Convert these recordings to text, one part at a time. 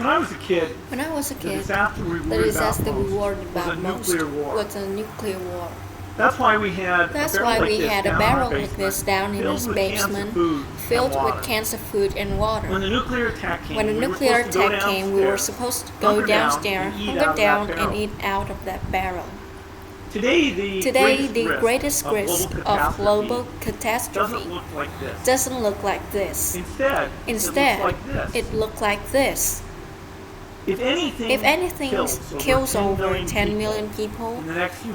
When I was a kid, the disaster we the worried disaster about we worried was a about most nuclear war. was a nuclear war. That's why we had a barrel like this down in this our basement, filled with with cans of food and water. When the nuclear attack came, When the nuclear attack came, we were supposed to go downstairs, hunker down, and eat out of that barrel. Today, the greatest risk of global catastrophe doesn't look like this. Instead, it looks like this. If anything kills over 10 million people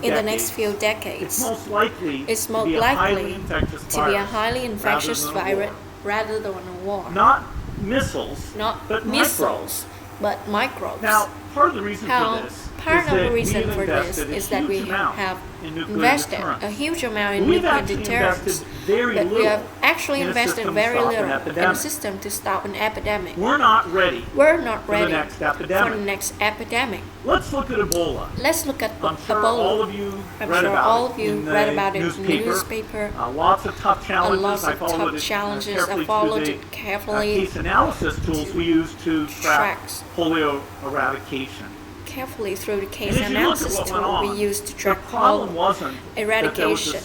in the next few decades, it's most likely to be a highly infectious virus rather than a war. Not missiles, but microbes. Now, part of the reason for this is that we have invested a huge amount in nuclear deterrence, but we have actually invested very little in a system to stop an epidemic. We're not ready for the next epidemic. Let's look at Ebola. I'm sure all of you read about it in the newspaper. Lots of tough challenges. I followed it carefully. Case analysis tools we use to track polio eradication. Carefully through the case analysis tool we used to track polio eradication.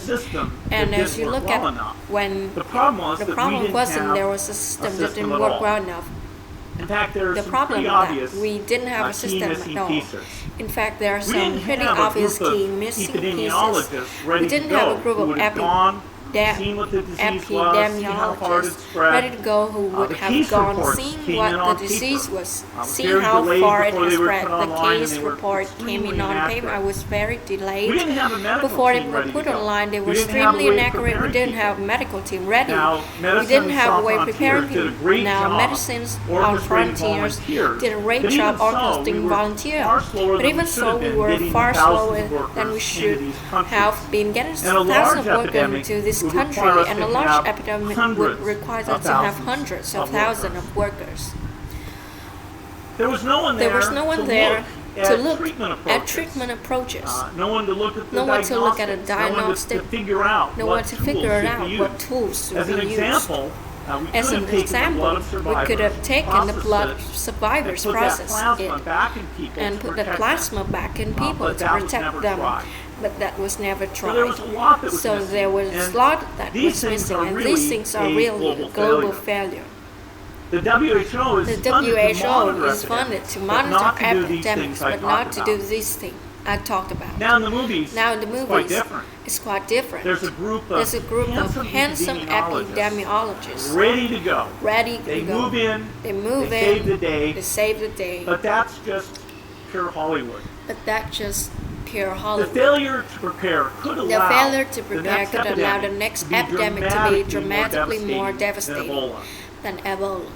And as you look at the problem wasn't there was a system that didn't work well enough. In fact, the problem is that we didn't have a system at all. In fact, there are some pretty obvious key missing pieces. We didn't have a group of epidemiologists ready to go who would have gone, seen what the disease was, seen how far it has spread. The case report came in on paper. I was very delayed. Before they were put online, they were extremely inaccurate. We didn't have a medical team ready. We didn't have a way preparing people. Now, Medicines on Frontiers did a great job orchestrating volunteers. But even so, we were far slower than we should have been. Getting thousands of workers into this country, and a large epidemic would require us to have hundreds of thousands of workers. There was no one there to look at treatment approaches. No one to look at the diagnostic. No one to figure out what tools to use. As an example, we could have taken the blood survivors, processed it, and put the plasma back in people to protect them. But that was never tried. So there was a lot that was missing, and these things are really a global failure. The WHO is funded to monitor epidemics, but not to do these things I talked about. Now in the movies, it's quite different. There's a group of handsome epidemiologists ready to go. They move in, they save the day. But that's just pure Hollywood. The failure to prepare could allow the next epidemic to be dramatically more devastating than Ebola.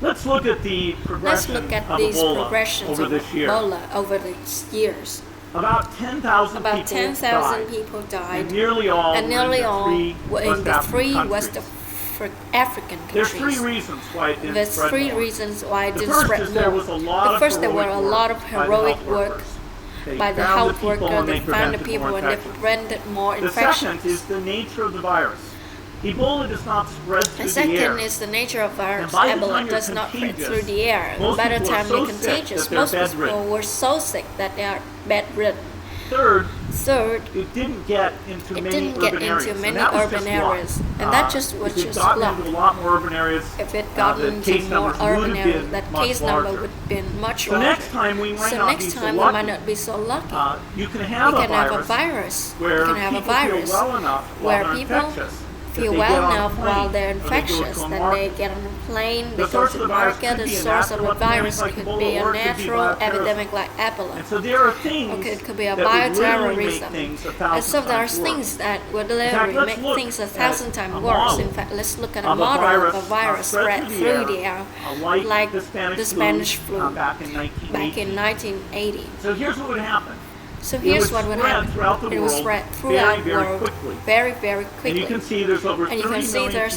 Let's look at these progressions of Ebola over the years. About 10,000 people died, and nearly all were in the three West African countries. There's three reasons why it didn't spread more. The first, there were a lot of heroic work by the health workers. They found the people and they prevented more infections. The second is the nature of the virus. Ebola does not spread through the air. The second is the nature of virus. Ebola does not spread through the air. By the time they're contagious, most people were so sick that they are bedridden. Third, it didn't get into many urban areas, and that just was just luck. If it got into more urban areas, that case number would have been much larger. So next time we might not be so lucky. You can have a virus where people feel well enough while they're infectious, then they get on a plane, they go to the market. The source of a virus could be a natural epidemic like Ebola. Okay, it could be a bioterrorism. And so there are things that would literally make things 1,000 times worse. In fact, let's look at a model of a virus spread through the air, like the Spanish flu back in 1980. So here's what would happen. So here's what would happen. It will spread throughout the world very, very quickly. And you can see there's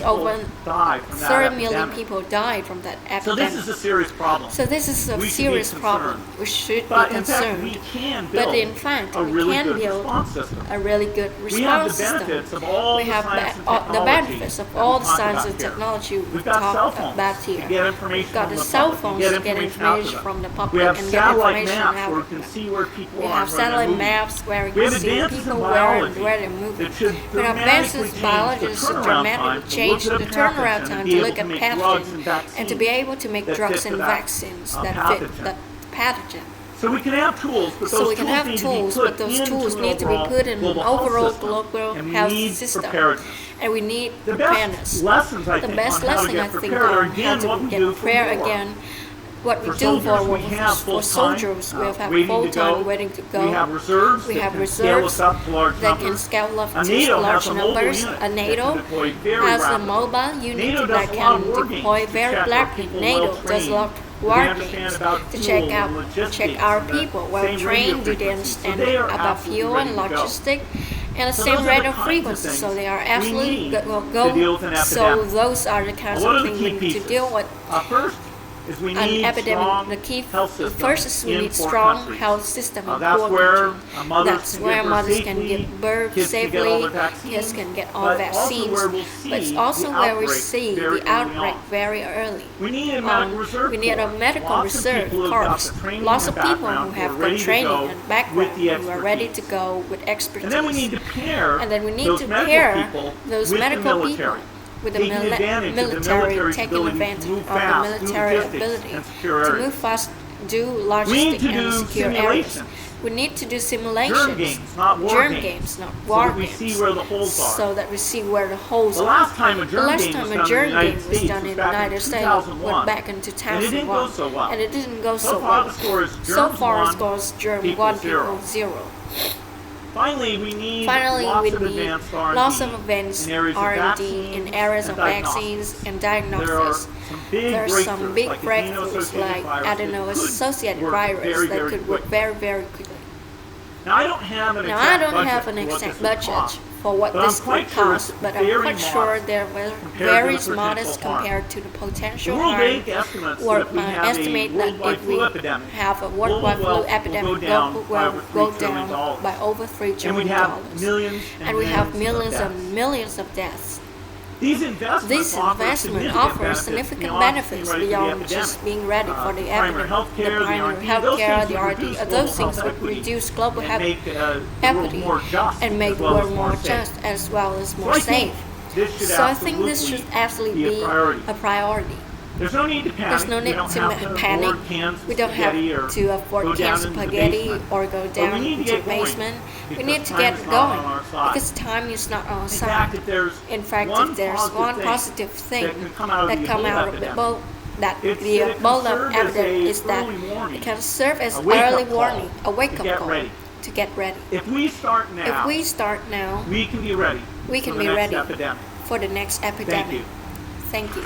over 30 million people died from that epidemic. So this is a serious problem. So this is a serious problem. We should be concerned. But in fact, we can build a really good response system. We have the benefits of all the science and technology we've talked about here. We've got the cell phones to get information from the public and get information out. We have satellite maps where we can see people where they're moving. We have advanced biologists to dramatically change the turnaround time to look at pathogens and to be able to make drugs and vaccines that fit the pathogen. So we can have tools, but those tools need to be put in an overall global health system. And we need preparedness. The best lesson I think on how to get prepared again, what we do for soldiers, we have full-time waiting to go. We have reserves that can scale up to large numbers. A NATO has a mobile unit that can deploy very rapidly. NATO does a lot of war games to check our people. Well trained, do they understand about fuel and logistics? And the same radio frequency, so they are absolutely go. So those are the kinds of things we need to deal with. An epidemic, first is we need strong health system in poor countries. That's where mothers can give birth safely, kids can get all vaccines, but it's also where we see the outbreak very early. We need a medical reserve corps, lots of people who have good training and background, who are ready to go with expertise. And then we need to pair those medical people with the military, taking advantage of the military ability to move fast, do logistics and secure areas. We need to do simulations, germ games, not war games, so that we see where the holes are. The last time a germ game was done in the United States went back in 2001, and it didn't go so well. So far it scores germ 1 equals 0. Finally, we need lots of advanced R&D in areas of vaccines and diagnosis. There are some big breakthroughs like adeno-associated virus that could work very, very quickly. Now, I don't have an exact budget for what this could cost, but I'm quite sure they're very modest compared to the potential harm. Estimate that if we have a worldwide flu epidemic, global will go down by over $3 trillion. And we have millions and millions of deaths. These investments offer significant benefits beyond just being ready for the epidemic. The primary healthcare, the R&D, those things would reduce global epidemic and make the world more just as well as more safe. So I think this should absolutely be a priority. There's no need to panic. We don't have to afford cans of spaghetti or go down to the basement. We need to get going because time is not on our side. In fact, if there's one positive thing that come out of the Ebola epidemic is that it can serve as early warning, a wake-up call to get ready. If we start now, we can be ready for the next epidemic. Thank you.